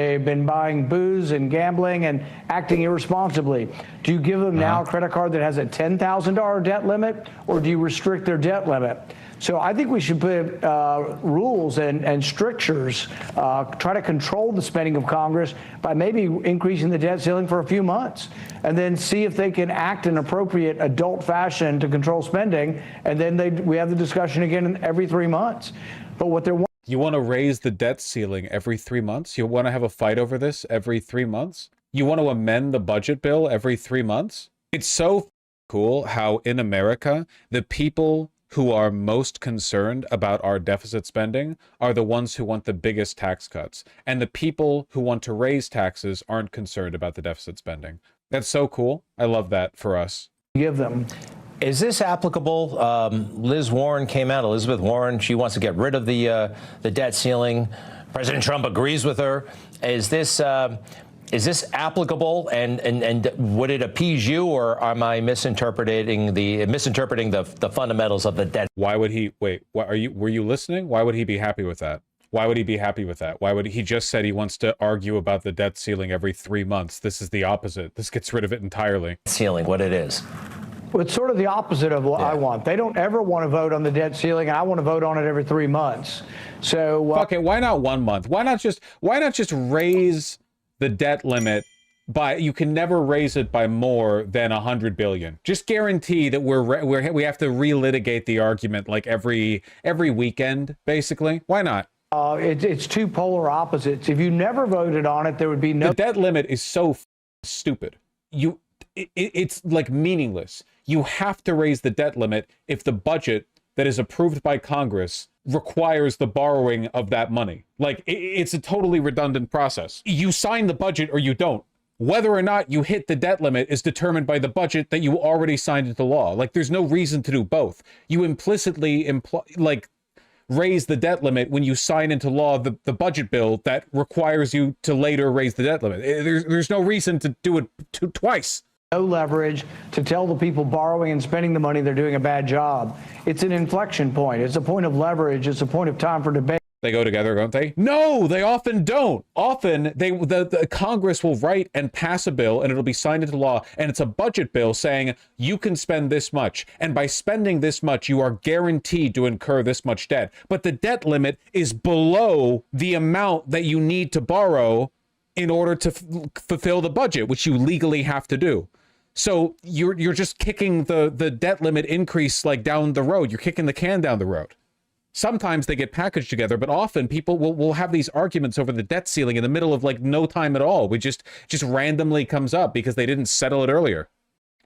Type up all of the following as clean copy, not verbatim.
They've been buying booze and gambling and acting irresponsibly. Do you give them now a credit card that has a $10,000 debt limit, or do you restrict their debt limit? So I think we should put rules and strictures, try to control the spending of Congress by maybe increasing the debt ceiling for a few months, and then see if they can act in appropriate adult fashion to control spending, and then we have the discussion again every 3 months. But what they're You want to raise the debt ceiling every 3 months? You want to have a fight over this every 3 months? You want to amend the budget bill every 3 months? It's so cool how in America, the people who are most concerned about our deficit spending are the ones who want the biggest tax cuts. And the people who want to raise taxes aren't concerned about the deficit spending. That's so cool. I love that for us. give them. Is this applicable? Liz Warren came out, Elizabeth Warren, she wants to get rid of the debt ceiling. President Trump agrees with her. Is this applicable, and would it appease you, or am I misinterpreting the fundamentals of the debt? Why would he wait? Were you listening? Why would he be happy with that? Why would he be happy with that? Why would he just said he wants to argue about the debt ceiling every 3 months? This is the opposite. This gets rid of it entirely. Ceiling, what it is. Well, it's sort of the opposite of what I want. They don't ever want to vote on the debt ceiling, and I want to vote on it every 3 months. So okay, why not 1 month? Why not just raise the debt limit by, you can never raise it by more than 100 billion. Just guarantee that we have to relitigate the argument like every weekend, basically. Why not? It's two polar opposites. If you never voted on it, there would be no. The debt limit is so stupid. It's like meaningless. You have to raise the debt limit if the budget that is approved by Congress requires the borrowing of that money. Like, it's a totally redundant process. You sign the budget or you don't. Whether or not you hit the debt limit is determined by the budget that you already signed into law. Like, there's no reason to do both. You implicitly raise the debt limit when you sign into law the budget bill that requires you to later raise the debt limit. There's no reason to do it twice. No leverage to tell the people borrowing and spending the money they're doing a bad job. It's an inflection point. It's a point of leverage. It's a point of time for debate. They go together, don't they? No, they often don't. Often, the Congress will write and pass a bill, and it'll be signed into law, and it's a budget bill saying you can spend this much, and by spending this much, you are guaranteed to incur this much debt. But the debt limit is below the amount that you need to borrow in order to fulfill the budget, which you legally have to do. So you're just kicking the debt limit increase like down the road. You're kicking the can down the road. Sometimes they get packaged together, but often people will have these arguments over the debt ceiling in the middle of like no time at all. We just randomly comes up because they didn't settle it earlier.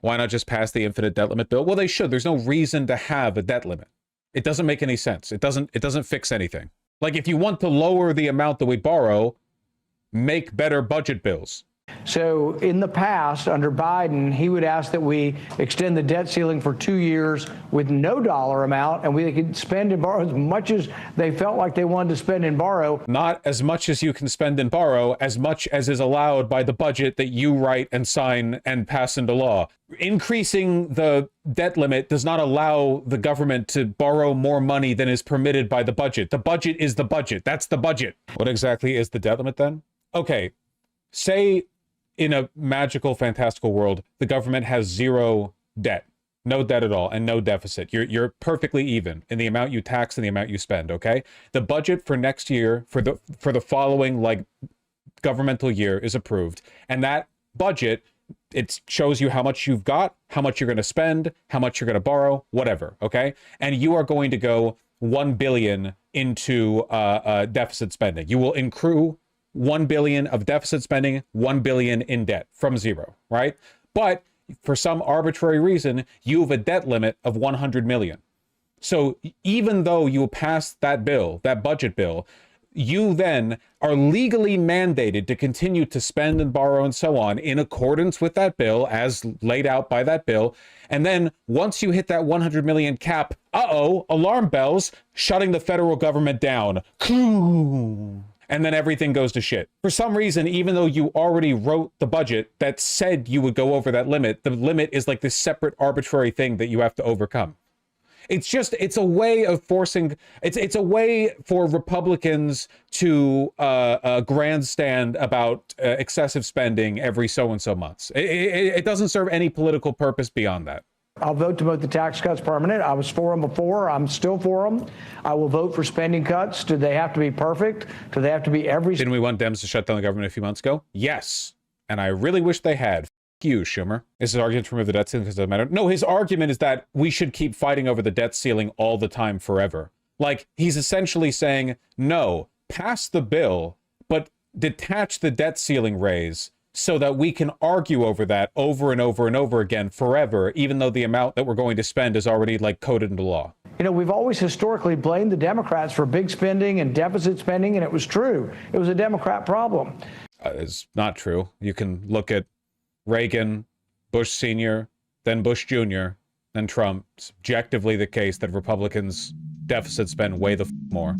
Why not just pass the infinite debt limit bill? Well, they should. There's no reason to have a debt limit. It doesn't make any sense. It doesn't fix anything. Like, if you want to lower the amount that we borrow, make better budget bills. So in the past, under Biden, he would ask that we extend the debt ceiling for 2 years with no dollar amount, and we could spend and borrow as much as they felt like they wanted to spend and borrow. Not as much as you can spend and borrow, as much as is allowed by the budget that you write and sign and pass into law. Increasing the debt limit does not allow the government to borrow more money than is permitted by the budget. The budget is the budget. That's the budget. What exactly is the debt limit then? Okay, say in a magical, fantastical world, the government has zero debt, no debt at all, and no deficit. You're perfectly even in the amount you tax and the amount you spend, okay? The budget for next year, for the following, like, governmental year is approved, and that budget, it shows you how much you've got, how much you're going to spend, how much you're going to borrow, whatever, okay? And you are going to go 1 billion into deficit spending. You will accrue 1 billion of deficit spending, 1 billion in debt from zero, right? But for some arbitrary reason, you have a debt limit of 100 million. So even though you pass that bill, that budget bill, you then are legally mandated to continue to spend and borrow and so on in accordance with that bill as laid out by that bill. And then once you hit that 100 million cap, alarm bells, shutting the federal government down. And then everything goes to shit. For some reason, even though you already wrote the budget that said you would go over that limit, the limit is like this separate arbitrary thing that you have to overcome. It's a way of forcing, it's a way for Republicans to grandstand about excessive spending every so-and-so months. It doesn't serve any political purpose beyond that. I'll vote to make the tax cuts permanent. I was for them before. I'm still for them. I will vote for spending cuts. Do they have to be perfect? Do they have to be every... Didn't we want Dems to shut down the government a few months ago? Yes. And I really wish they had. F you, Schumer. Is his argument to remove the debt ceiling because it doesn't matter? No, his argument is that we should keep fighting over the debt ceiling all the time forever. Like, he's essentially saying, no, pass the bill, but detach the debt ceiling raise so that we can argue over that over and over and over again forever, even though the amount that we're going to spend is already like coded into law. You know, we've always historically blamed the Democrats for big spending and deficit spending, and it was true. It was a Democrat problem. It's not true. You can look at Reagan, Bush Sr., then Bush Jr., then Trump. It's objectively the case that Republicans deficit spend way the more.